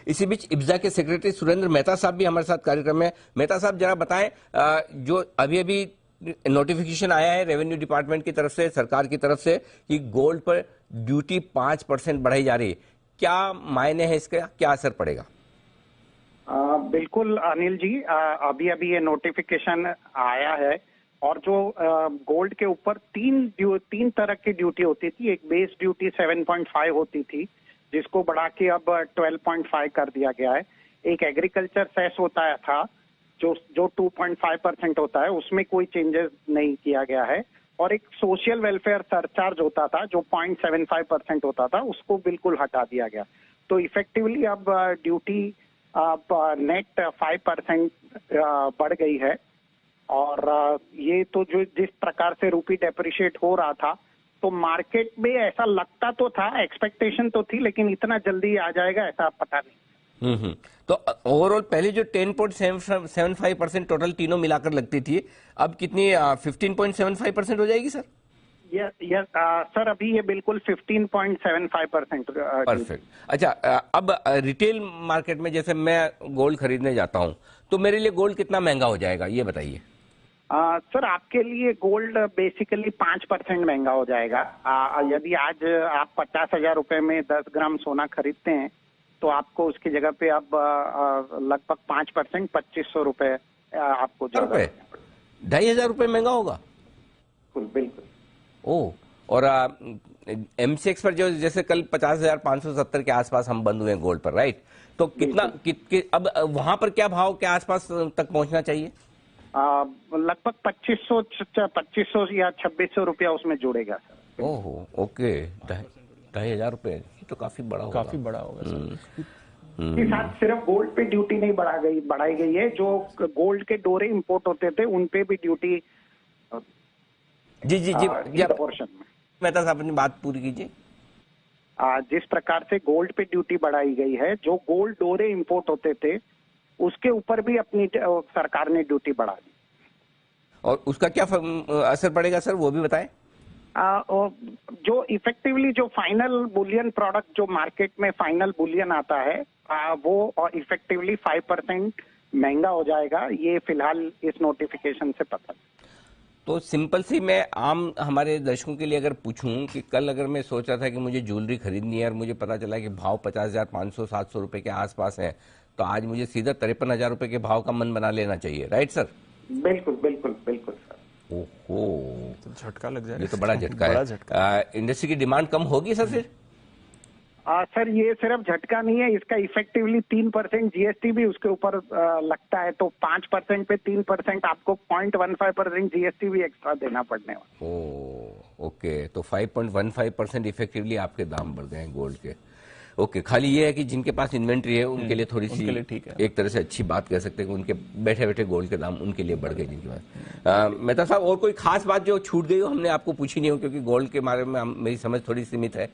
इसी बीच इब्जा के सेक्रेटरी सुरेंद्र मेहता साहब भी हमारे साथ कार्यक्रम में। मेहता साहब जरा बताएं, जो अभी अभी नोटिफिकेशन आया है रेवेन्यू डिपार्टमेंट की तरफ से, सरकार की तरफ से, कि गोल्ड पर ड्यूटी 5% बढ़ाई जा रही है, क्या मायने है इसका, क्या असर पड़ेगा? बिल्कुल अनिल जी, अभी अभी ये नोटिफिकेशन आया है और जो गोल्ड के ऊपर तीन तरह की ड्यूटी होती थी। एक बेस ड्यूटी 7.5 होती थी, जिसको बढ़ा के अब 12.5 कर दिया गया है। एक एग्रीकल्चर सेस होता था जो 2.5% होता है, उसमें कोई चेंजेस नहीं किया गया है। और एक सोशल वेलफेयर सरचार्ज होता था जो 0.75% होता था, उसको बिल्कुल हटा दिया गया। तो इफेक्टिवली अब ड्यूटी नेट 5% बढ़ गई है। और ये तो जो जिस प्रकार से रूपी डेप्रिशिएट हो रहा था, तो मार्केट में ऐसा लगता तो था, एक्सपेक्टेशन तो थी, लेकिन इतना जल्दी आ जाएगा ऐसा पता नहीं। तो ओवरऑल पहले जो 10.75% टोटल तीनों मिलाकर लगती थी, अब कितनी 15.75% हो जाएगी सर? यस सर, अभी ये बिल्कुल 15.75%। परफेक्ट। अच्छा, अब रिटेल मार्केट में जैसे मैं गोल्ड खरीदने जाता हूं, तो मेरे लिए गोल्ड कितना महंगा हो जाएगा, ये बताइए। सर, आपके लिए गोल्ड बेसिकली 5% महंगा हो जाएगा। यदि आज आप 50,000 रुपए में 10 ग्राम सोना खरीदते हैं, तो आपको उसकी जगह पे अब लगभग 5%, 2500 रुपए आपको ज्यादा। 2,500 रुपए महंगा होगा? बिल्कुल। ओह, और एमसीएक्स पर जो जैसे कल 50,570 के आसपास हम बंद हुए हैं गोल्ड पर, राइट? तो कितना अब वहां पर क्या भाव के आसपास तक पहुंचना चाहिए? लगभग 2500 या 2600 रुपया उसमें जुड़ेगा सर। ओहो, ओके। 2,500 रुपए, ये तो काफी बड़ा होगा। काफी बड़ा होगा सर। के साथ सिर्फ गोल्ड पे ड्यूटी नहीं बढ़ाई गई है, जो गोल्ड के डोरे इंपोर्ट होते थे उन पे भी ड्यूटी जी पोर्शन में। मेहता साहब अपनी बात पूरी कीजिए। जिस प्रकार से गोल्ड पे ड्यूटी बढ़ाई गई है, जो गोल्ड डोरे इंपोर्ट होते थे उसके ऊपर भी अपनी सरकार ने ड्यूटी बढ़ा दी। और उसका क्या असर पड़ेगा सर, वो भी बताएं। जो इफेक्टिवली जो फाइनल बुलियन प्रोडक्ट जो मार्केट में फाइनल बुलियन आता है, वो इफेक्टिवली 5% महंगा हो जाएगा। ये फिलहाल इस नोटिफिकेशन से पता। तो सिंपल सी मैं आम हमारे दर्शकों के लिए अगर पूछूं कि कल अगर मैं सोच रहा था कि मुझे ज्वेलरी खरीदनी है और मुझे पता चला कि भाव 50,500-700 रुपए के आसपास है, तो आज मुझे सीधा 53,000 रुपए के भाव का मन बना लेना चाहिए, राइट सर? बिल्कुल बिल्कुल बिल्कुल सर। ओहो, तो झटका लग जाएगा। ये तो बड़ा झटका है। इंडस्ट्री की डिमांड कम होगी सर फिर? सर, ये सिर्फ झटका नहीं है, इसका इफेक्टिवली 3% जीएसटी भी उसके ऊपर लगता है। तो 5% पे 3% आपको 0.15% जीएसटी भी एक्स्ट्रा देना पड़ने वाला। ओके, तो 5.15% इफेक्टिवली आपके दाम बढ़ गए हैं गोल्ड के। ओके, खाली ये है कि जिनके पास इन्वेंट्री है उनके लिए थोड़ी सी ठीक है, एक तरह से अच्छी बात कह सकते हैं कि उनके बैठे बैठे गोल्ड के दाम उनके लिए बढ़ गए जिनके पास। मेहता साहब, और कोई खास बात जो छूट गई हो हमने आपको पूछी नहीं हो, क्योंकि गोल्ड के बारे में मेरी समझ थोड़ी सीमित है।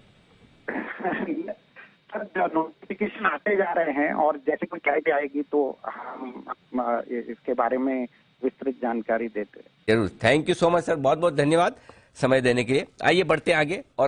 नोटिफिकेशन आते जा रहे हैं और जैसे कोई क्लैरिटी आएगी तो हम इसके बारे में विस्तृत जानकारी देते हैं। जरूर, thank you so much sir, बहुत बहुत धन्यवाद समय देने के लिए। आइए बढ़ते आगे और